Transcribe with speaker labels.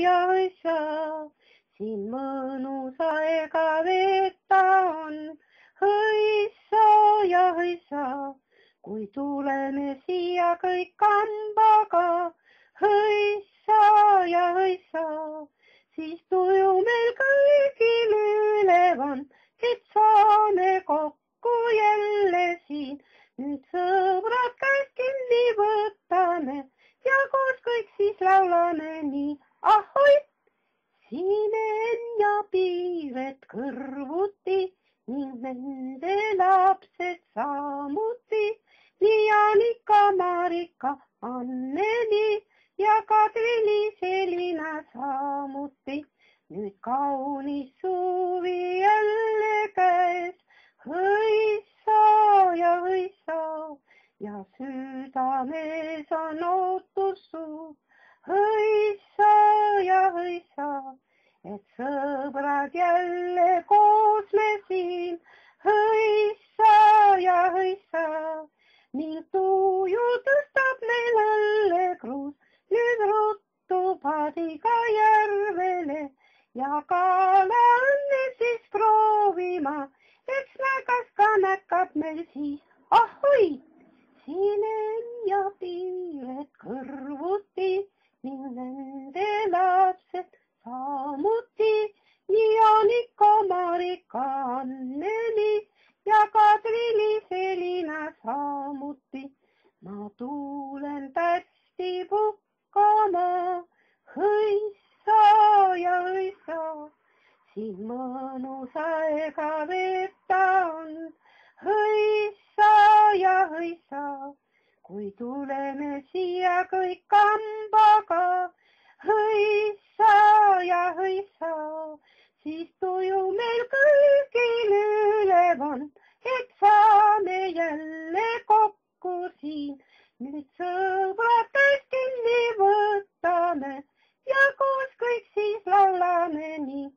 Speaker 1: ja hõissa, siin mõnus aega veeta on. Hõissa ja hõissa, kui tuleme siia kõik kambaga. Hõissa ja hõissa, siis tuju meil kõigil ülevan, et saame kokku jälle siin. Nüüd sõbrad käest kinni võtame ja koos kõik siis laulame nii. Ahoi! Siinen ja Piiret kõrvuti ning nende lapsed samuti. Nii Annika, Marika, Anneli ja Kadri, Selina samuti. Nüüd kaunis suvi jälle käes. Hõissa ja südames on ootus suur. Hõissa ja hõissa, et sõbrad jälle koos me siin. Hõissa ja hõissa, ning tuju tõstab meil õllekruus. Nüüd ruttu paadiga järvele ja kala õnne siis proovima. Eks nägas ka näkab meil siis. Ahoi! Siinen ja Piiret kõrvuti ning nende lapsed samuti. Nii Annika, Marika, Anneli ja Kadri, Selina samuti. Ma tulen tästi puhkama. Hõissa ja hõissa, siin mõnus aega veeta on. Hõissa ja hõissa, kui tuleme siia kõik kambaga. Hõissa ja hõissa, siis tuju meil kõigil ülevan, et saame jälle kokku siin. Nüüd sõbrad käest kinni võtame ja koos kõik siis laulame nii.